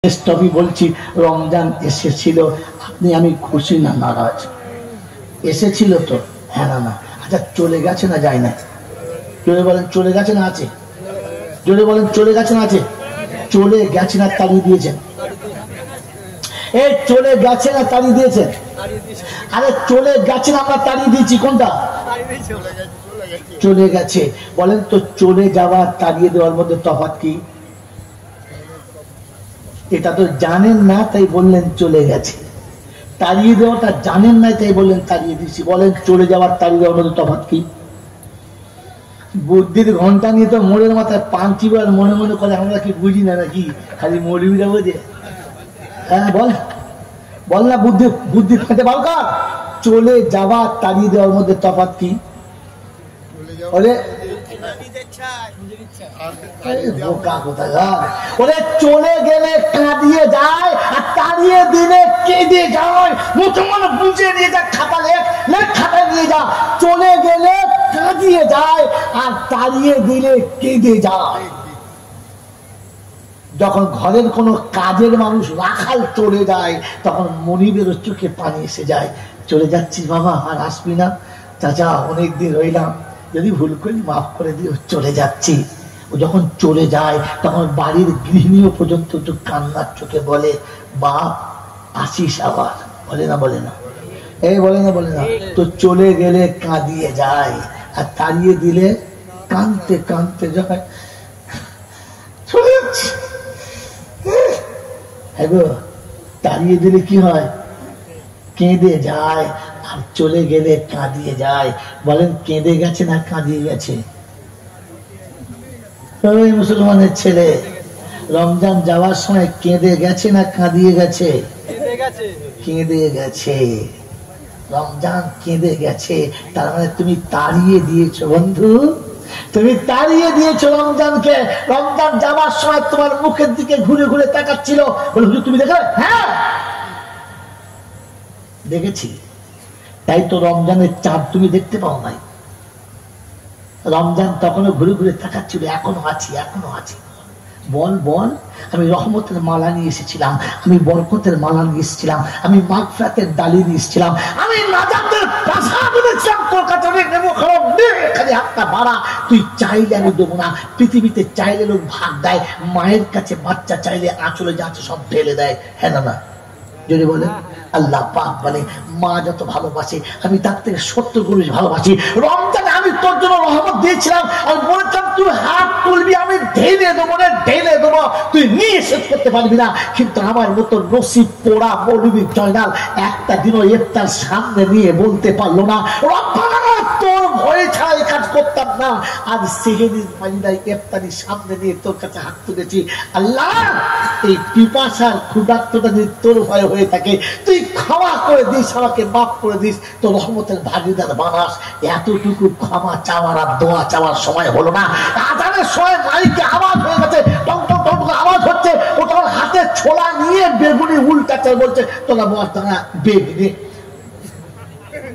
স্টপি বলছি, রমজান এসেছিল, আপনি আমি খুশি না নারাজ? এসেছিল তো, হ্যাঁ না না। আচ্ছা চলে গেছে না যায় না? জোরে বলেন চলে গেছে না আছে? জোরে বলেন চলে গেছে না আছে? চলে গেছে না তাড়িয়ে দিয়েছেন? এই চলে গেছে না তাড়িয়ে দিয়েছেন? আরে চলে গেছে না আমরা তাড়িয়ে দিয়েছি, কোনটা? চলে গেছে। বলেন তো চলে যাওয়া তাড়িয়ে দেওয়ার মধ্যে তফাৎ কি? এটা তো জানেন না তাই বললেন চলে গেছে। তাড়িয়ে দেওয়াটা জানেন না তাই বললেন তাড়িয়ে দিচ্ছি। বলেন চলে যাওয়ার তাড়িয়ে দেওয়ার মধ্যে তফাৎ কি? বুদ্ধির ঘন্টা নিয়ে তো মোড়ের মাথায় পাঁচিবার মনে মনে করে, আমরা কি বুঝি না নাকি? খালি মৌলবীরা বোঝে। হ্যাঁ বল বল না, বুদ্ধি বুদ্ধি খাতে বল কার? চলে যাওয়া তাড়িয়ে দেওয়ার মধ্যে তফাৎ কি? বলে চলে গেলে কাঁদিয়ে যায় আর তাড়িয়ে দিলে কেঁদে যায়। মুসলমান বুঝে নিয়ে যা, খাতা লেখ লেখ, খাতা নিয়ে যা। চলে গেলে কাঁদিয়ে যায় আর তাড়িয়ে দিলে কেঁদে যায়। যখন ঘরের কোনো কাজের মানুষ রাখাল চলে যায় তখন মনিবের চোখে পানি এসে যায়। চলে যাচ্ছিস বাবা, আর আসবি না? চাচা অনেকদিন রইলাম, যদি ভুল করি মাফ করে দিও, চলে যাচ্ছি। ও যখন চলে যায় তখন বাড়ির গৃহিণীও পর্যন্ত একটু কান্নার চোখে বলে, বাপ আসিস আবার। বলে না বলে না? এই বলে না বলে না? তো চলে গেলে কাঁদিয়ে যায় আর তাড়িয়ে দিলে কাঁদতে কাঁদতে যায়। চলে যাচ্ছে, তাড়িয়ে দিলে কি হয়? কেঁদে যায়। আর চলে গেলে কাঁদিয়ে যায়। বলেন কেঁদে গেছে না কাঁদিয়ে গেছে? ওই মুসলমানের ছেলে রমজান যাওয়ার সময় কেঁদে গেছে না কাঁদিয়ে গেছে? কেঁদে গেছে। রমজান কেঁদে গেছে, তার মানে তুমি তাড়িয়ে দিয়েছো বন্ধু, তুমি তাড়িয়ে দিয়েছো রমজানকে। রমজান যাওয়ার সময় তোমার মুখের দিকে ঘুরে ঘুরে তাকাচ্ছিল, বলে হুজুর তুমি দেখো? হ্যাঁ দেখেছি। তাই তো রমজানের চাঁদ তুমি দেখতে পাও নাই। রমজান তখনও ঘুরে ঘুরে তাকাচ্ছিল, এখনো আছি এখনো আছি। বল বল, আমি রহমতের মালা নিয়ে এসেছিলাম, আমি বরকতের মালা নিয়ে এসেছিলাম, আমি মাগফিরাতের ডালি নিয়ে এসেছিলাম, আমি নাজাতের পাশা বলেছিলাম তোর কাছে নেবো, খারাপ খালি হাতটা বাড়া, তুই চাইলে আমি দেবো না। পৃথিবীতে চাইলে লোক ভাগ দেয়, মায়ের কাছে বাচ্চা চাইলে আঁচলে যা আছে সব ঢেলে দেয়, হ্যাঁ না না? যদি বলে আল্লাহ পাক বলে মা যত ভালোবাসে আমি তার থেকে 70 গুণ ভালোবাসি। রমজানে আমি তোর জন্য রহমত দিয়েছিলাম, আমি বলেছিলাম তুই হাত তুলবি আমি ঢেলে দেবো না, ঢেলে দেবো, তুই নিয়ে শেষ করতে পারবি না। কিন্তু আমার মতো নসিব পোড়া মৌলবী জয়নাল একটা দিনও ইফতার সামনে নিয়ে বলতে পারলো না রব্বানা তোর ভয়ে ছাড়া এই কাজ করতাম না। আজ সেহেরির মাইনাই ইফতারির সামনে নিয়ে তোর কাছে হাত তুলেছি। আল্লাহ এই পিপাসার ক্ষুধার্তটা যদি তোর ভয়ে হয়ে থাকে তুই ক্ষমা করে দিস, আমাকে মাফ করে দিস, তোর রহমতের ভাগিদার বানাস। এতটুকু ক্ষমা চাওয়ার আর দোয়া চাওয়ার সময় হলো না। আজানের সময় মাইকে আওয়াজ হয়ে গেছে, টং টং টং আওয়াজ হচ্ছে। ও তখন হাতে ছোলা নিয়ে বেগুনি উল্টাচ্ছে, বলছে তোরা বস না বেগুনি।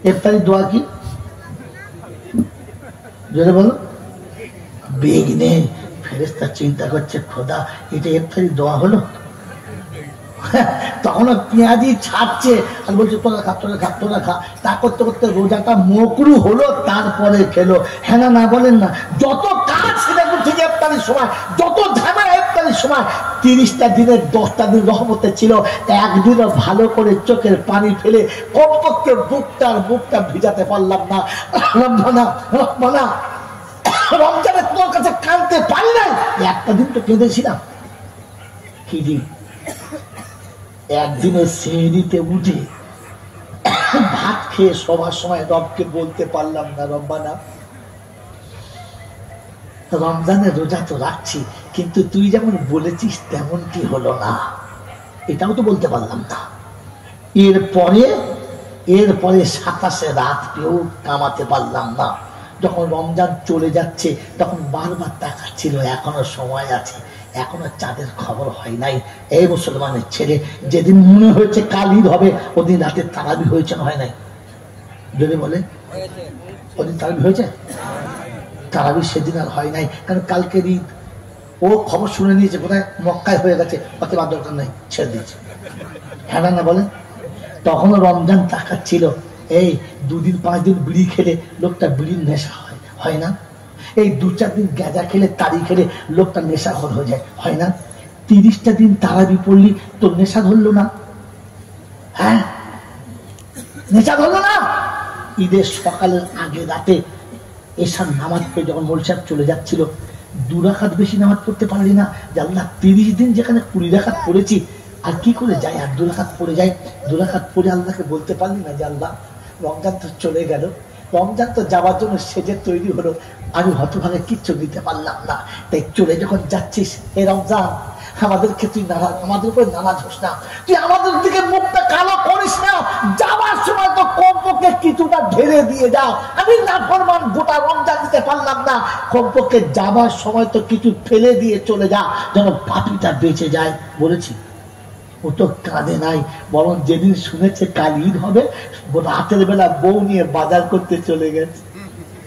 ইফতারি দোয়া কি? জোরে বলো। বেগুনি। ফেরেশতা চিন্তা করছে খোদা এটা ইফতারি দোয়া হলো? তখন পেঁয়াজি ছাড়ছে আর বলছে তোরা খা তোরা খা তোরা খা। তা করতে করতে রোজাটা মকরু হলো, তারপরে খেলো। হ্যাঁ না না বলেন না? যত কাজ সেটা ঠিক ইফতারির সময়, যত ঝামেলা ইফতারির সময়। 30টা দিনের 10টা দিন রহমতে ছিল, একদিনও ভালো করে চোখের পানি ফেলে কমপক্ষে বুকটা ভিজাতে পারলাম না। রব্বানা রব্বানা রমজানে তোর কাছে কাঁদতে পারি নাই। একটা দিন তো কেঁদেছিলাম। কি দিন? একদিনে সেহরিতে উঠে ভাত খেয়ে সবার সময় রবকে বলতে পারলাম না রব্বানা রমজানের রোজা তো রাখছি, কিন্তু তুই যেমন বলেছিস তেমনটি হলো না, এটাও তো বলতে পারলাম না। এরপরে 27 রাত পেয়েও কামাতে পারলাম না। যখন রমজান চলে যাচ্ছে তখন বারবার তাকাচ্ছিল এখনো সময় আছে, এখনো চাঁদের খবর হয় নাই। এই মুসলমানের ছেলে, যেদিন মনে হয়েছে কাল ঈদ হবে ওদিন রাতে তারাবি হয়েছে না হয় নাই? যদি বলে ওদিন তারাবি হয়েছে? তারাবি সেদিন আর হয় নাই, কারণ কালকের ঈদ। ও খবর শুনে নিয়েছে কোথায় মক্কায় হয়ে গেছে, অতএব দরকার নাই, ছেড়ে দিয়েছে। হ্যাঁ না বলেন? তখনও রমজান তাকাচ্ছিল। এই 2 দিন 5 দিন বিড়ি খেলে লোকটা বিড়ির নেশা হয় না? এই 2-4 দিন গাঁজা খেলে তাড়ি খেলে লোকটা নেশাখোর হয়ে যায়, হয় না? 30টা দিন তারাবি পড়লি তোর নেশা ধরলো না? হ্যাঁ, নেশা ধরলো না? ঈদের সকালের আগে রাতে এশার নামাজ পড়ে যখন মোল সাহেব চলে যাচ্ছিল, 2 রাকাত বেশি নামাজ পড়তে পারলি না? যে আল্লাহ 30 দিন যেখানে 20 রাকাত পড়েছি, আর কি করে যাই, আর 2 রাকাত পড়ে যাই। 2 রাকাত পড়ে আল্লাহকে বলতে পারলি না যে আল্লাহ রমজান তো চলে গেল, রমজান তো যাওয়ার জন্য সেজে তৈরি হলো, আমি হতভাগে কিচ্ছু দিতে পারলাম না, তাই চলে যখন যাচ্ছিস এ রমজান আমাদেরকে তুই নারাজ, আমাদের উপরে নারাজ হোস না, তুই আমাদের দিকে মুখটা কালো করিস না, যাওয়ার সময় তো কমপক্ষে কিছুটা ঢেলে দিয়ে যাও। আমি নাফরমান গোটা রমজান দিতে পারলাম না, কমপক্ষে যাবার সময় তো কিছু ফেলে দিয়ে চলে যা, যেন পাপিটা বেঁচে যায়। বলেছি ও তো কাঁদে নাই, বরং যেদিন শুনেছে কাল ঈদ হবে, রাতের বেলা বউ নিয়ে বাজার করতে চলে গেছে।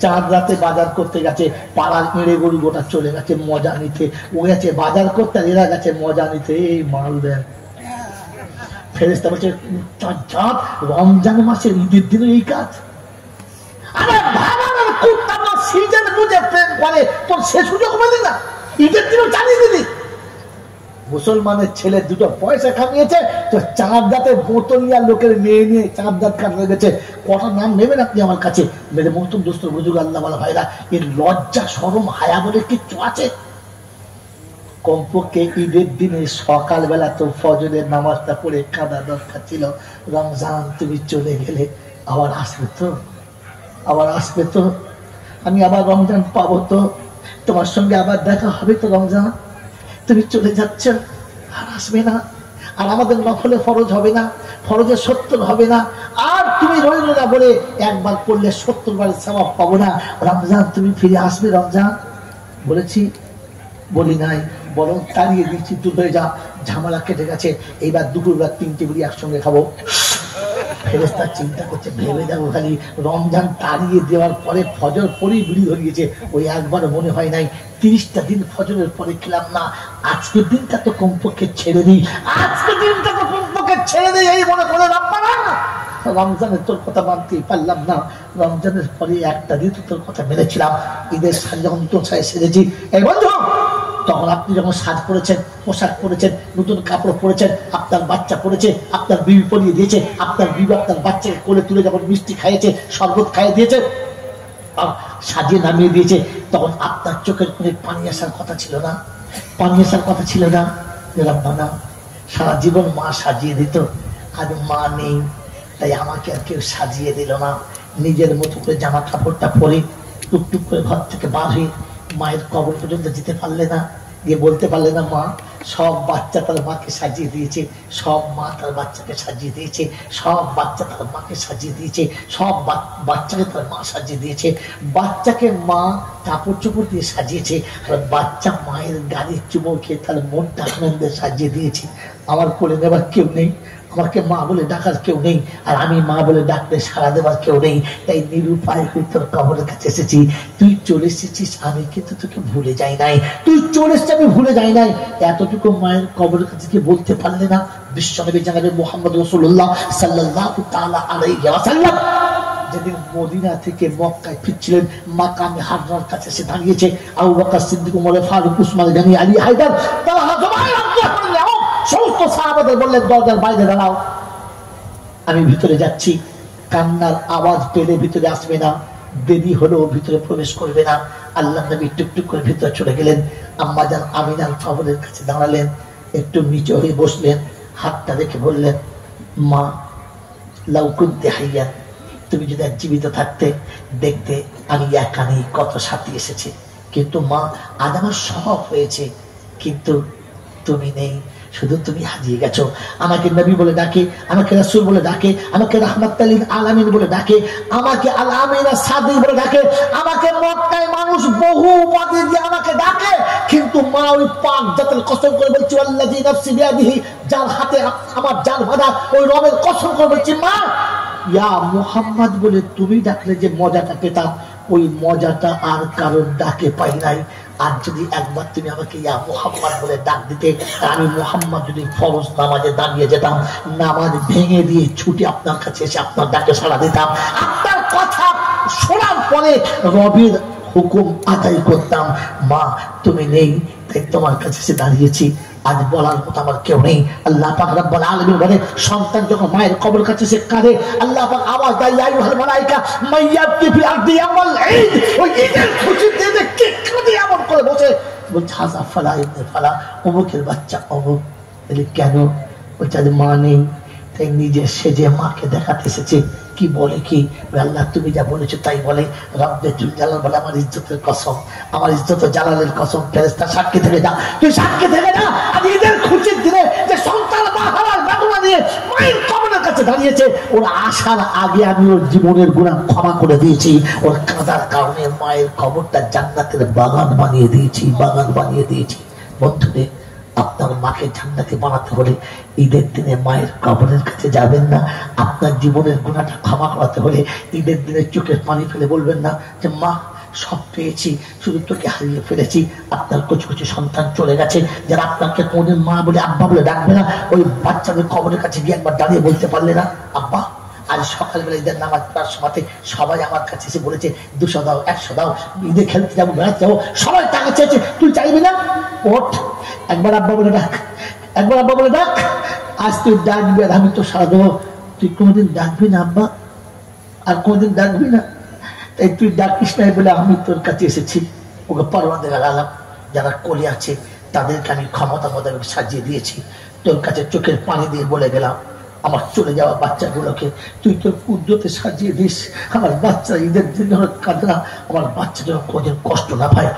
চাঁদ রাতে বাজার করতে গেছে, পাড়ার এড়ে গরু গোটা চলে গেছে মজা নিতে। ও গেছে বাজার করতে, এরা গেছে মজা নিতে। এই মাল দেয় ফেরেশতা বলছে রমজান মাসের ঈদের দিনে এই কাজ? আরে ভাড়ার কুত্তা না সিজন বুঝে প্রেম করে, তোর সে সুযোগ পেলি না, ঈদের দিনও চালিয়ে দিলি। মুসলমানের ছেলে 2টো পয়সা কামিয়েছে, তো চাঁদ দাঁতের বোতল নিয়ে লোকের মেয়ে নিয়ে চাঁদ দাঁত কাটতে গেছে। কটা নাম নেবেন আপনি আমার কাছে? মেরে মহতুম দোস্ত বুঝুক আল্লাহ বলা ভাইরা, এর লজ্জা শরম হায়া বলে কিচ্ছু আছে? কমপক্ষে ঈদের দিনে সকালবেলা তো ফজরের নামাজটা পড়ে কাঁদা দরকার ছিল। রমজান তুমি চলে গেলে, আবার আসবে তো, আবার আসবে তো, আমি আবার রমজান পাবো তো, তোমার সঙ্গে আবার দেখা হবে তো। রমজান তুমি চলে যাচ্ছ, আর আসবে না, আর আমাদের নফলে ফরজ হবে না, ফরজে 70 হবে না, আর তুমি রইল না বলে একবার পড়লে 70 বারের সওয়াব পাবো না। রমজান তুমি ফিরে আসবে। রমজান বলেছি, বলি নাই, বরং তাড়িয়ে দিচ্ছি, তুই হয়ে যা, ঝামেলা কেটে গেছে, এইবার দুপুরবেলা 3টে বিড়ি একসঙ্গে খাবো। ফেরেশতা চিন্তা করছে, ভেবে দেখো খালি, রমজান তাড়িয়ে দেওয়ার পরে ফজর পরেই বিড়ি ধরিয়েছে, ওই একবার মনে হয় নাই 30টা দিন ফজরের পরে খেলাম না, আজকের দিনটা তো কমপক্ষে ছেড়ে দিই, আজকের দিনটা তো কমপক্ষে ছেড়ে দিই, এই মনে করে রমজানের তোর কথা মানতেই পারলাম না। রমজানের পরে একটা দিন তোর কথা মেনেছিলাম, ঈদের সাথে যখন তোর সাথে সেজেছি, এই বন্ধু তখন আপনি যখন সাজ পরেছেন, পোশাক পরেছেন, নতুন কাপড় পরেছেন, আপনার বাচ্চা পরেছে, আপনার বিবি পরিয়ে দিয়েছে, আপনার বিবি আপনার বাচ্চাকে কোলে তুলে যখন মিষ্টি খাইয়েছে, শরবত খাইয়ে দিয়েছে, সাজিয়ে নামিয়ে দিয়েছে, তখন আপনার চোখের কোণে পানি আসার কথা ছিল না? পানি আসার কথা ছিল না? না, সারা জীবন মা সাজিয়ে দিত, আজ মা নেই, তাই আমাকে আর কেউ সাজিয়ে দিল না। নিজের মতো করে জামা কাপড়টা পরে টুকটুক করে ঘর থেকে বার হয়ে মায়ের কবর পর্যন্ত যেতে পারলে না, গিয়ে বলতে পারলে না মা, সব বাচ্চা তার মাকে সাজিয়ে দিয়েছে, সব মা তার বাচ্চাকে সাজিয়ে দিয়েছে, সব বাচ্চা তার মাকে সাজিয়ে দিয়েছে, সব বাচ্চাকে তার মা সাজিয়ে দিয়েছে, বাচ্চাকে মা কাপড় চোপড় দিয়ে সাজিয়েছে, আর বাচ্চা মায়ের গাড়ির চুমো খেয়ে তার মনটা আনন্দে সাজিয়ে দিয়েছে। আমার কোলে নেবার কেউ নেই, আমাকে মা বলে ডাকার কেউ নেই, আর আমি মা বলে ডাকলে সাড়া দেবার কেউ নেই, তাই নিরুপায় হয়ে তোর কবরের কাছে এসেছি। তুই চলে এসেছিস, আমি কিন্তু তোকে ভুলে যাই নাই, তুই চলে এসেছিস, আমি ভুলে যাই নাই, এতটুকু মায়ের কবরের কাছে কি বলতে পারলে না? বিশ্বনবী জানাবে মুহাম্মদ রাসূলুল্লাহ সাল্লাল্লাহু তাআলা আলাইহি ওয়াসাল্লাম যেদিন মদিনা থেকে মক্কায় ফিরছিলেন, মাকামে হাজরার কাছে এসে দাঁড়িয়েছে আবু বকর সিদ্দিক, ওমর ফারুক, উসমান গনি, আলী হায়দার, তালহা, জুবাইর, সমস্ত সাহাবাদের বললেন দরজার বাইরে দাঁড়াও, আমি ভিতরে যাচ্ছি। কান্নার আওয়াজ পেলে ভিতরে আসবে না, দেরি হলেও ভিতরে প্রবেশ করবে না। আল্লাহ নবী টুকটুক করে ভিতরে চলে গেলেন, আম্মাজান আমিনার কবরের কাছে দাঁড়ালেন, একটু নিচে হয়ে বসলেন, হাতটা রেখে বললেন, মা লাউ কুনতি হাইয়া, তুমি যদি জীবিত থাকতে দেখতে আমি একা নেই, কত সাথী এসেছে, কিন্তু মা আজ আমার সব হয়েছে, কিন্তু তুমি নেই, শুধু তুমি হারিয়ে গেছো। আমাকে নবী বলে ডাকে, আমাকে রাসূল বলে ডাকে, আমাকে রাহমাতুল লিল আলামিন বলে ডাকে, আমাকে আল আমিন সাদি বলে ডাকে, আমাকে মক্কায় মানুষ বহু উপাধি দিয়ে আমাকে ডাকে, কিন্তু মা ওই পাক জাতের কসম করে বলছি, আল্লাযী নাফসি বিয়াদিহি, যার হাতে আমার জান বাঁধা, ওই রবের কসম করে বলছি, মা ইয়া মুহাম্মদ বলে তুমি ডাকলে যে মজাটা পেতাম, ওই মজাটা আর কারোর ডাকে পাই নাই। আর যদি একবার তুমি আমাকে ইয়া মুহাম্মদ বলে ডাক দিতে, আমি মুহাম্মদ যদি ফরজ নামাজে দাঁড়িয়ে যেতাম, নামাজ ভেঙে দিয়ে ছুটি আপনার কাছে এসে আপনার ডাকে সাড়া দিতাম, আপনার কথা শোনার পরে রবের হুকুম আদায় করতাম। মা তুমি নেই, তাই তোমার কাছে এসে দাঁড়িয়েছি। আজ বলার মতো আমার কেউ নেই। আল্লাহ পাক রব্বুল আলামিন বলে, সন্তান যখন মায়ের কবর কাছে সে কাঁদে, আল্লাহ পাক আওয়াজ দেয়, ইয়া আইয়ুহাল মালায়েকা মাইয়াবতি ফিল আরদি ইয়াওমাল ঈদ। ওই ঈদের খুশিতে কে কাঁদে এমন করে বসে, বলছে হাযা ফালা ইবনে ফালা, অমুকের বাচ্চা অমুক। বলে কেন? বলছে আজ মা নেই, তাই নিজে সেজে মাকে দেখাতে এসেছে। কি বলে কি? আল্লাহ তুমি যা বলেছো তাই বলে। রব্বে জুল জালাল বলে, আমার ইজ্জতের কসম, আমার ইজ্জত জালালের কসম, ফেরেশতা সাক্ষী থেকে যা, তুই সাক্ষী থেকে যা। আজ ঈদের খুশির দিনে যে সন্তান মা হারার বেদনা নিয়ে মায়ের কবরের কাছে দাঁড়িয়েছে, ওর আসার আগে আমি ওর জীবনের গুনাহ ক্ষমা করে দিয়েছি। ওর কাঁদার কারণে মায়ের কবরটা জান্নাতের বাগান বানিয়ে দিয়েছি, বাগান বানিয়ে দিয়েছি। বন্ধুদের, আপনার মাকে জান্নাতি বানাতে হলে ঈদের দিনে মায়ের কবরের কাছে যাবেন না। আপনার জীবনের গুনাহটা ক্ষমা করাতে হলে ঈদের দিনে চোখের পানি ফেলে বলবেন না যে মা সব পেয়েছি, শুধু তোকে হারিয়ে ফেলেছি। আপনার কচি কচি সন্তান চলে গেছে, যারা আপনাকে কোনদিন মা বলে আব্বা বলে ডাকবে না, ওই বাচ্চাদের কবরের কাছে গিয়ে একবার দাঁড়িয়ে বলতে পারলে না আব্বা। আজ সকালবেলা ঈদের নামাজ পড়ার সময় সবাই আমার কাছে এসে বলেছে 200 দাও, 100 দাও, ঈদে খেলতে যাবো, বেড়াতে যাবো, সবাই টাকা চেয়েছে, তুই চাইবি না? ওঠ, একবার আব্বা বলে ডাক, একবার আব্বা বলে ডাক। আজ তুই ডাকবি আর আমি তো সারা দেবো। তুই কোনোদিন ডাকবি না আব্বা, আর কোনোদিন ডাকবি না, তাই তুই ডাকিস নাই বলে আমি তোর কাছে এসেছি। ওকে পরওয়ারদিগার আলম যারা কোলে আছে তাদেরকে আমি ক্ষমতা মোতাবেক সাজিয়ে দিয়েছি। তোর কাছে চোখের পানি দিয়ে বলে গেলাম, আমার চলে যাওয়া বাচ্চাগুলোকে তুই তোর কুদরতে সাজিয়ে দিস। আমার বাচ্চা ঈদের দিন কাঁদে না, আমার বাচ্চা যেন কোনোদিন কষ্ট না পায়।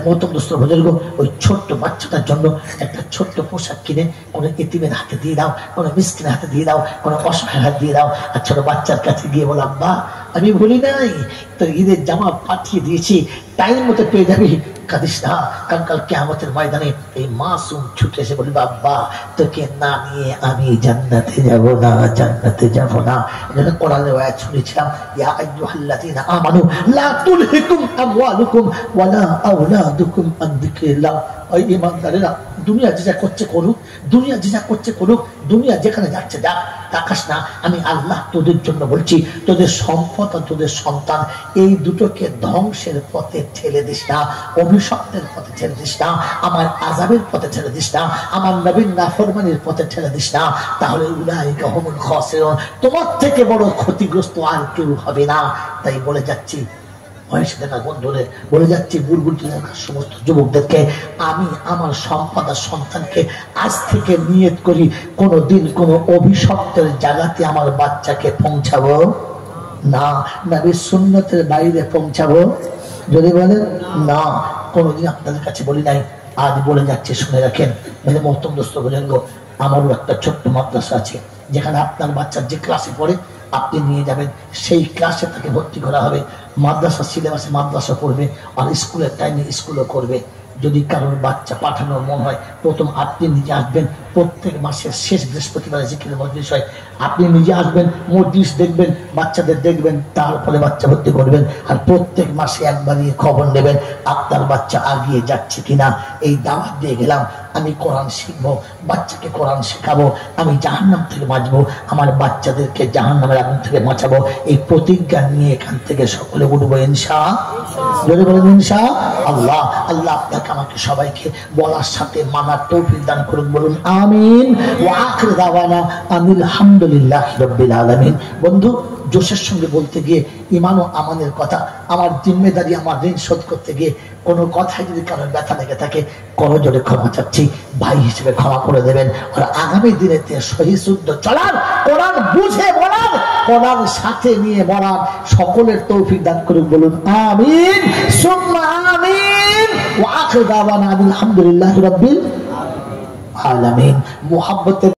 মতম দোস্ত বুজুর্গ, ওই ছোট্ট বাচ্চাটার জন্য একটা ছোট্ট পোশাক কিনে কোনো এতিমের হাতে দিয়ে দাও, কোনো মিসকিনের হাতে দিয়ে দাও, কোনো অসহায় হাতে দিয়ে দাও। আর ছোট বাচ্চার কাছে গিয়ে বললাম, মা আমি বলি নাই তোর ঈদের জামা পাঠিয়ে দিয়েছি, টাইম মতো পেয়ে যাবি, কাঁদিস না। কারণ কাল কিয়ামতের ময়দানে এই মাসুম ছুটে এসে বলবে, আব্বা তোকে না নিয়ে আমি জান্নাতে যাব না, জান্নাতে যাব না। এজন্য কোরআনের আয়াত শুনেছিলাম, ইয়া আইয়ুহাল্লাযীনা আমানু লা তুলহিকুম আমওয়ালুকুম ওয়ালা আওলাদুকুম আন যিকরিল্লাহ। ওই ঈমানদারেরা, দুনিয়া যে যা করছে করুক, দুনিয়া যে যা করছে করুক, দুনিয়া যেখানে যাচ্ছে যাক, তাকাস না। আমি আল্লাহ তোদের জন্য বলছি, তোদের সম্পদ আর তোদের সন্তান এই দুটোকে ধ্বংসের পথে ঠেলে দিস না, অভিশপ্তের পথে ঠেলে দিস না, আমার আযাবের পথে ঠেলে দিস না, আমার নবীর নাফরমানির পথে ঠেলে দিস না। তাহলে উলাইকা হুমুল খাসিরুন, তোমার থেকে বড় ক্ষতিগ্রস্ত আর কেউ হবে না। তাই বলে যাচ্ছি বয়সে দেখা বন্ধুরে, বলে যাচ্ছি বুলবুল সমস্ত যুবকদেরকে, আমি আমার সম্পদ আর সন্তানকে আজ থেকে নিয়ত করি, কোনোদিন কোনো অভিশপ্তের জায়গাতে আমার বাচ্চাকে পৌঁছাবো না, নবীর সুন্নতের বাইরে পৌঁছাবো যদি বলেন না। কোনোদিন আপনাদের কাছে বলি নাই, আজ বলে যাচ্ছে, শুনে রাখেন। মেরে মহতম দোস্ত বুজুর্গ, আমারও একটা ছোট্ট মাদ্রাসা আছে, যেখানে আপনার বাচ্চা যে ক্লাসে পড়ে আপনি নিয়ে যাবেন, সেই ক্লাসে তাকে ভর্তি করা হবে। মাদ্রাসা সিলেবাসে মাদ্রাসা পড়বে, আর স্কুলের টাইমে স্কুলও করবে। যদি কারোর বাচ্চা পাঠানোর মন হয়, প্রথম আপনি নিজে আসবেন। প্রত্যেক মাসের শেষ বৃহস্পতিবারে জিকিরের মজলিস হয়, আপনি নিজে আসবেন, মজলিস দেখবেন, বাচ্চাদের দেখবেন, তারপরে বাচ্চা ভর্তি করবেন। আর প্রত্যেক মাসে একবার খবর নেবেন আপনার বাচ্চা আগিয়ে যাচ্ছে কিনা। এই দাওয়াত দিয়ে গেলাম, আমি কোরআন শিখবো, বাচ্চাকে কোরআন শেখাবো, আমি জাহান্নাম থেকে বাঁচবো, আমার বাচ্চাদেরকে জাহান্নামের আগুন থেকে বাঁচাবো। এই প্রতিজ্ঞা নিয়ে এখান থেকে সকলে উঠবো ইনশাআল্লাহ। যদি বলেন ইনশাআল্লাহ। আল্লাহ আপনাকে আমাকে সবাইকে বলার সাথে মানার তৌফিক দান করুন, বলুন আমিন। ওয়া আখির দাওয়ানা আনিল হামদুলিল্লাহি রাব্বিল আলামিন। বন্ধু, জোশের সঙ্গে বলতে গিয়ে ঈমান ও আমানের কথা, আমার জিম্মেদারি, আমার ঋণ শোধ করতে গিয়ে কোনো কথায় যদি কারোর ব্যথা লেগে থাকে, করজোড়ে ক্ষমা চাচ্ছি, ভাই হিসেবে ক্ষমা করে দেবেন। আর আগামী দিনেতে সহিশুদ্ধ চলার, কোরআন বুঝে বলার, কোরআন সাথে নিয়ে বলার সকলের তৌফিক দান করুন, বলুন আমিন সুম্মা আমিন। ওয়া আখির দাওয়ানা আলহামদুলিল্লাহি রাব্বিল আলামিন। মুহাব্বতের